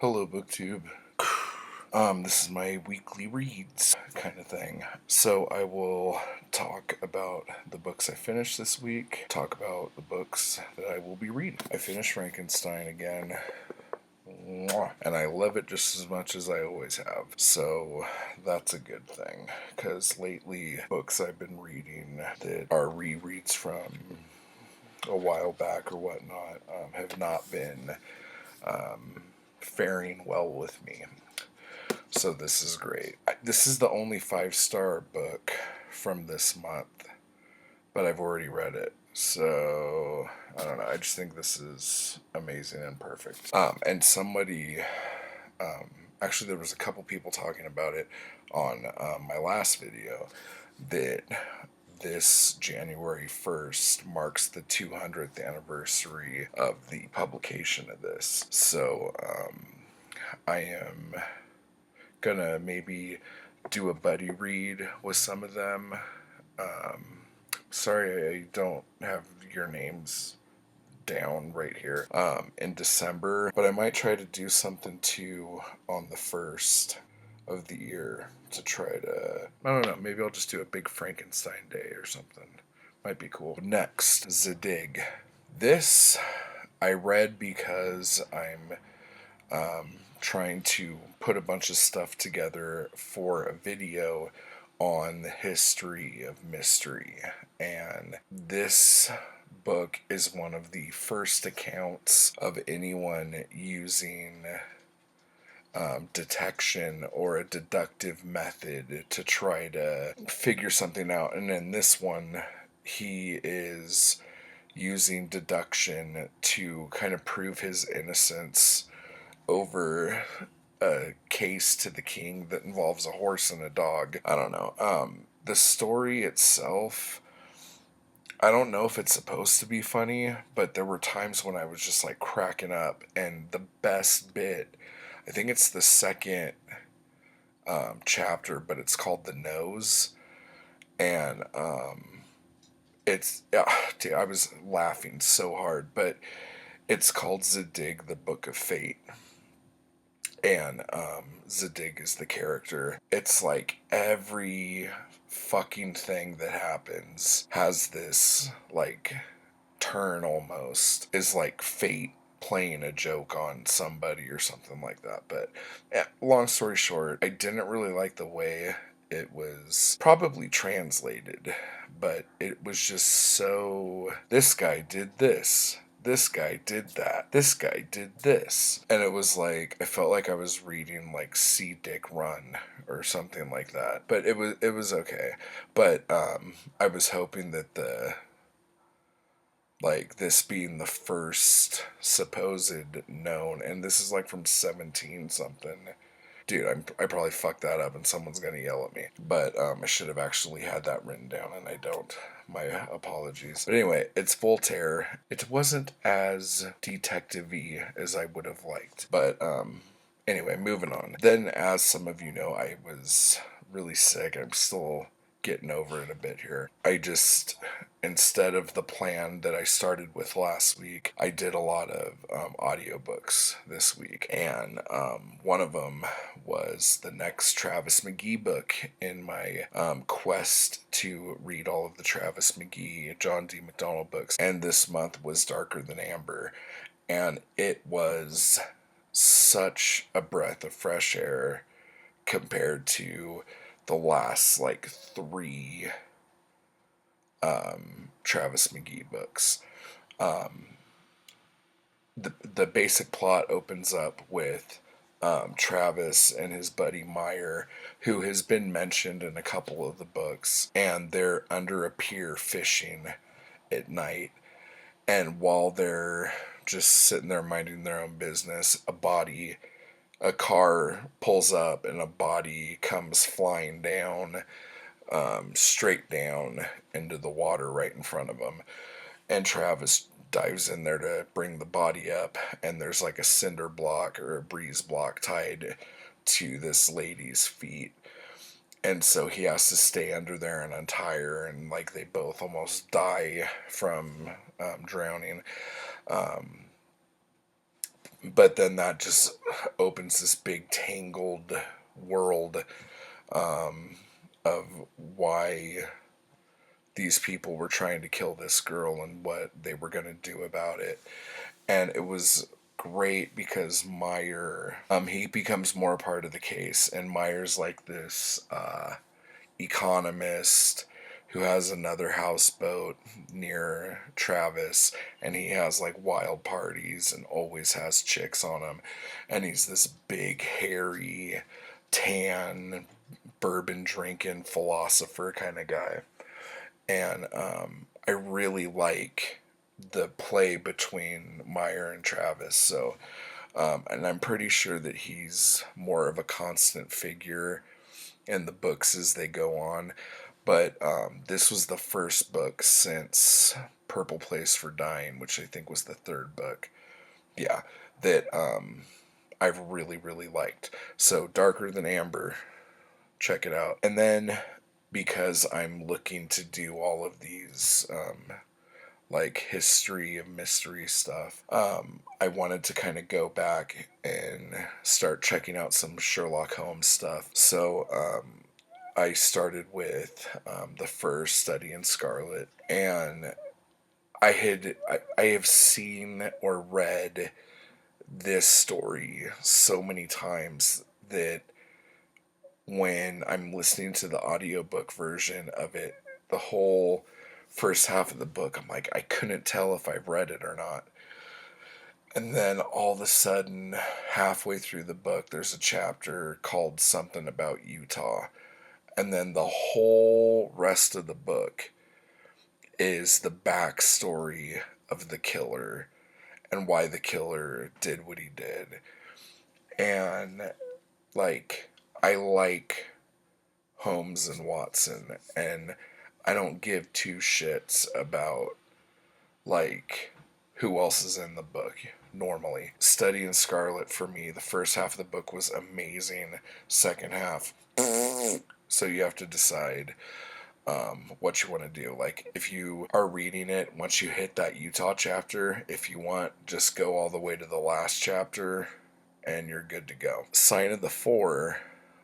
Hello, BookTube. This is my weekly reads kind of thing. So I will talk about the books I finished this week, talk about the books that I will be reading. I finished Frankenstein again. And I love it just as much as I always have. So that's a good thing. Because lately, books I've been reading that are rereads from a while back or whatnot have not been faring well with me. So this is great. This is the only 5-star book from this month, but I've already read it. So I don't know. I just think this is amazing and perfect. And somebody, actually, there was a couple people talking about it on my last video that this January 1st marks the 200th anniversary of the publication of this. So I am gonna maybe do a buddy read with some of them. Sorry, I don't have your names down right here in December, but I might try to do something too on the 1st of the year to try to, I don't know, maybe I'll just do a big Frankenstein day or something. Might be cool. Next, Zadig. This I read because I'm trying to put a bunch of stuff together for a video on the history of mystery. And this book is one of the first accounts of anyone using detection or a deductive method to try to figure something out. And in this one, he is using deduction to kind of prove his innocence over a case to the king that involves a horse and a dog. I don't know. The story itself, I don't know if it's supposed to be funny, but there were times when I was just like cracking up. And the best bit, I think it's the second chapter, but it's called The Nose. And dude, I was laughing so hard, but it's called Zadig, the Book of Fate. And Zadig is the character. It's like every fucking thing that happens has this like turn almost, is like fate playing a joke on somebody or something like that. But yeah, long story short, I didn't really like the way it was probably translated, but it was just so, this guy did this guy did that, this guy did this, and it was like, I felt like I was reading like See Dick Run or something like that. But it was okay. But I was hoping that this being the first supposed known, and this is like from 17 something. Dude, I probably fucked that up and someone's gonna yell at me. But I should have actually had that written down, and I don't. My apologies. But anyway, it's Voltaire. It wasn't as detective-y as I would have liked. But anyway, moving on. Then, as some of you know, I was really sick. I'm still getting over it a bit here. I just, instead of the plan that I started with last week, I did a lot of audiobooks this week. And one of them was the next Travis McGee book in my quest to read all of the Travis McGee, John D. MacDonald books. And this month was Darker Than Amber. And it was such a breath of fresh air compared to the last like 3 Travis McGee books. The basic plot opens up with Travis and his buddy Meyer, who has been mentioned in a couple of the books, and they're under a pier fishing at night. And while they're just sitting there minding their own business, a car pulls up and a body comes flying down, straight down into the water right in front of them. And Travis dives in there to bring the body up, and there's like a cinder block or a breeze block tied to this lady's feet. And so he has to stay under there and untie her, and like they both almost die from drowning. But then that just opens this big tangled world of why these people were trying to kill this girl and what they were going to do about it. And it was great because Meyer, he becomes more a part of the case, and Meyer's like this economist who has another houseboat near Travis, and he has like wild parties and always has chicks on him, and he's this big hairy tan bourbon drinking philosopher kind of guy. And I really like the play between Meyer and Travis. So, and I'm pretty sure that he's more of a constant figure in the books as they go on. But this was the first book since Purple Place for Dying, which I think was the third book. Yeah, that I've really, really liked. So, Darker Than Amber, check it out. And then because I'm looking to do all of these like history of mystery stuff, I wanted to kind of go back and start checking out some Sherlock Holmes stuff. So I started with the first Study in Scarlet, and I have seen or read this story so many times that when I'm listening to the audiobook version of it, the whole first half of the book, I'm like, I couldn't tell if I've read it or not. And then all of a sudden, halfway through the book, there's a chapter called Something About Utah. And then the whole rest of the book is the backstory of the killer and why the killer did what he did. And, like, I like Holmes and Watson, and I don't give two shits about like who else is in the book normally. Study in Scarlet for me, the first half of the book was amazing. Second half, so you have to decide what you want to do. Like, if you are reading it, once you hit that Utah chapter, if you want, just go all the way to the last chapter and you're good to go. Sign of the Four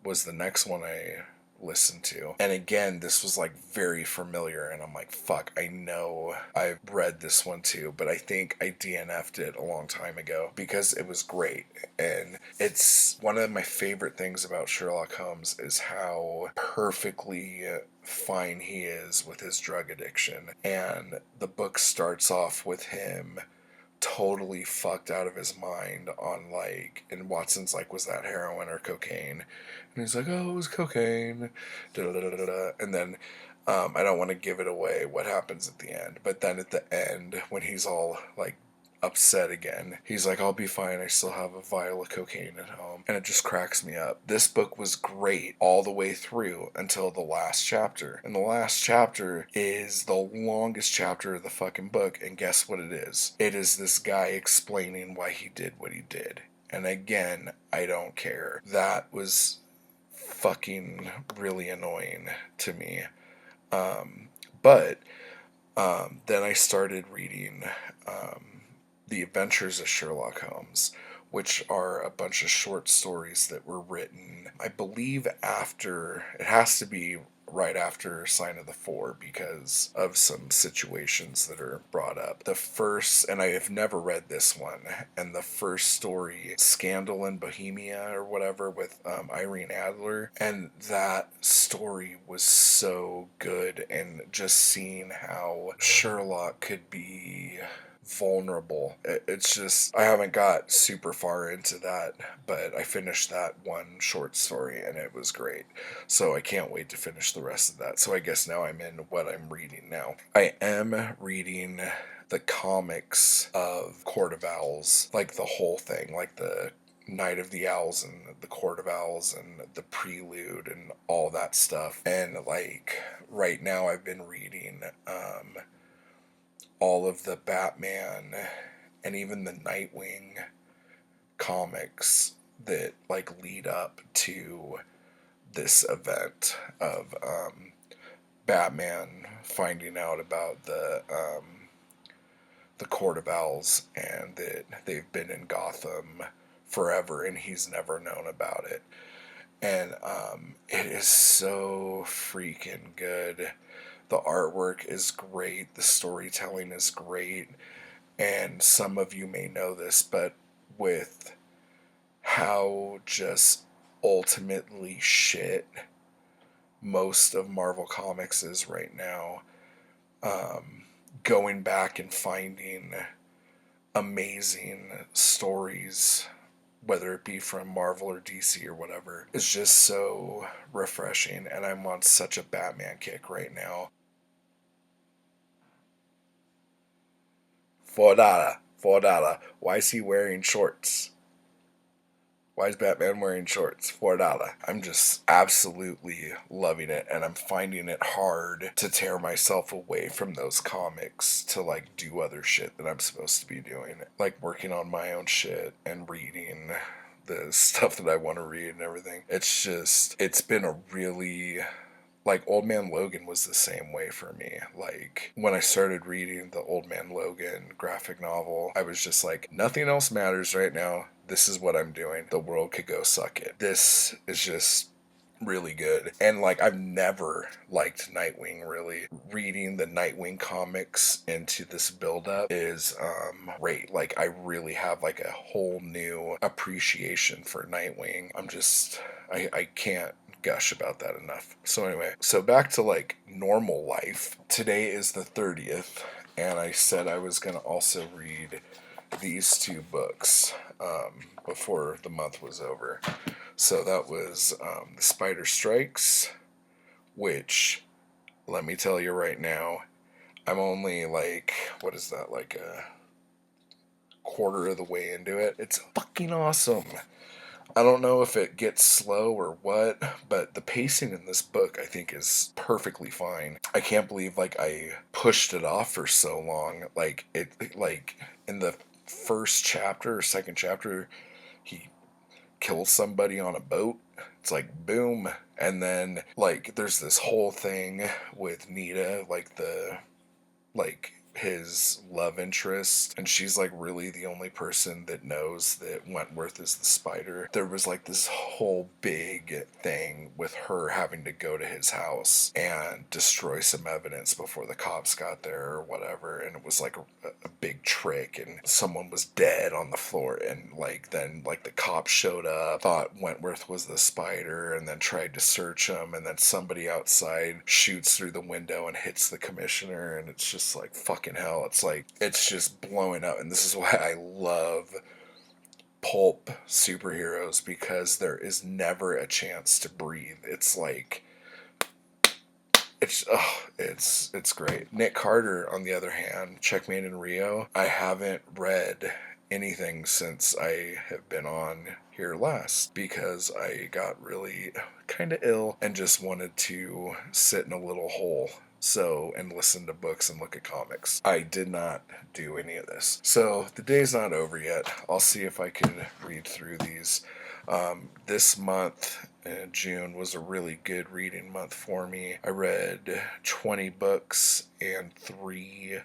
was the next one I listened to. And again, this was like very familiar, and I'm like, fuck, I know I've read this one too, but I think I DNF'd it a long time ago because it was great. And it's one of my favorite things about Sherlock Holmes is how perfectly fine he is with his drug addiction. And the book starts off with him totally fucked out of his mind on like, and Watson's like, was that heroin or cocaine? And he's like, oh, it was cocaine. Da-da-da-da-da. And then I don't want to give it away what happens at the end, but then at the end when he's all like upset again, he's like, I'll be fine, I still have a vial of cocaine at home. And it just cracks me up. This book was great all the way through until the last chapter, and the last chapter is the longest chapter of the fucking book. And guess what it is? It is this guy explaining why he did what he did. And again, I don't care. That was fucking really annoying to me. But then I started reading The Adventures of Sherlock Holmes, which are a bunch of short stories that were written, I believe, after, it has to be right after Sign of the Four because of some situations that are brought up. The first, and I have never read this one, and the first story, Scandal in Bohemia or whatever, with Irene Adler, and that story was so good, and just seeing how Sherlock could be vulnerable. It's just, I haven't got super far into that, but I finished that one short story and it was great. So I can't wait to finish the rest of that. So I guess now I'm in what I'm reading now. I am reading the comics of Court of Owls, like the whole thing, like the Night of the Owls and the Court of Owls and the Prelude and all that stuff. And like right now I've been reading all of the Batman and even the Nightwing comics that like lead up to this event of Batman finding out about the Court of Owls and that they've been in Gotham forever and he's never known about it. And it is so freaking good. The artwork is great, the storytelling is great, and some of you may know this, but with how just ultimately shit most of Marvel Comics is right now, going back and finding amazing stories, whether it be from Marvel or DC or whatever, is just so refreshing. And I'm on such a Batman kick right now. $4. Why is he wearing shorts? Why is Batman wearing shorts? $4. I'm just absolutely loving it, and I'm finding it hard to tear myself away from those comics to like do other shit that I'm supposed to be doing, like working on my own shit and reading the stuff that I want to read and everything. It's been a really, like, Old Man Logan was the same way for me. Like, when I started reading the Old Man Logan graphic novel, I was just like, nothing else matters right now. This is what I'm doing. The world could go suck it. This is just really good. And like, I've never liked Nightwing, really. Reading the Nightwing comics into this build-up is great. Like, I really have like a whole new appreciation for Nightwing. I can't gush about that enough. So anyway, so back to like normal life. Today is the 30th, and I said I was going to also read these two books before the month was over. So that was The Spider Strikes, which, let me tell you right now, I'm only like, what is that, like a quarter of the way into it. It's fucking awesome. I don't know if it gets slow or what, but the pacing in this book I think is perfectly fine. I can't believe like I pushed it off for so long. Like like in the first chapter or second chapter, he kills somebody on a boat. It's like boom, and then like there's this whole thing with Nita, like his love interest, and she's like really the only person that knows that Wentworth is the Spider. There was like this whole big thing with her having to go to his house and destroy some evidence before the cops got there or whatever, and it was like a big trick, and someone was dead on the floor, and like then like the cops showed up, thought Wentworth was the Spider, and then tried to search him, and then somebody outside shoots through the window and hits the commissioner, and it's just like fucking hell. It's like, it's just blowing up. And this is why I love pulp superheroes, because there is never a chance to breathe. It's like, it's great. Nick Carter, on the other hand, Checkmate in Rio, I haven't read anything since I have been on here last, because I got really kind of ill and just wanted to sit in a little hole, so, and listen to books and look at comics. I did not do any of this. So the day's not over yet. I'll see if I can read through these. This month, June, was a really good reading month for me. I read 20 books and 3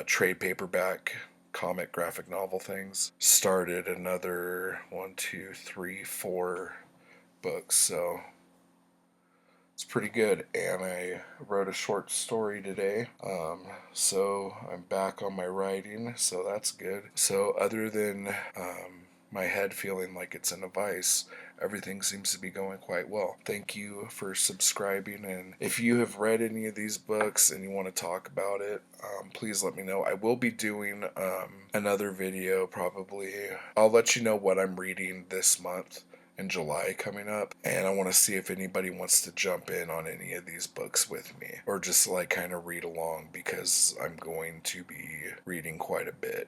trade paperback comic graphic novel things. Started another 4 books, so it's pretty good. And I wrote a short story today, so I'm back on my writing, so that's good. So other than my head feeling like it's in a vice, everything seems to be going quite well. Thank you for subscribing, and if you have read any of these books and you want to talk about it, please let me know. I will be doing another video probably. I'll let you know what I'm reading this month in July coming up, and I want to see if anybody wants to jump in on any of these books with me, or just like kind of read along, because I'm going to be reading quite a bit.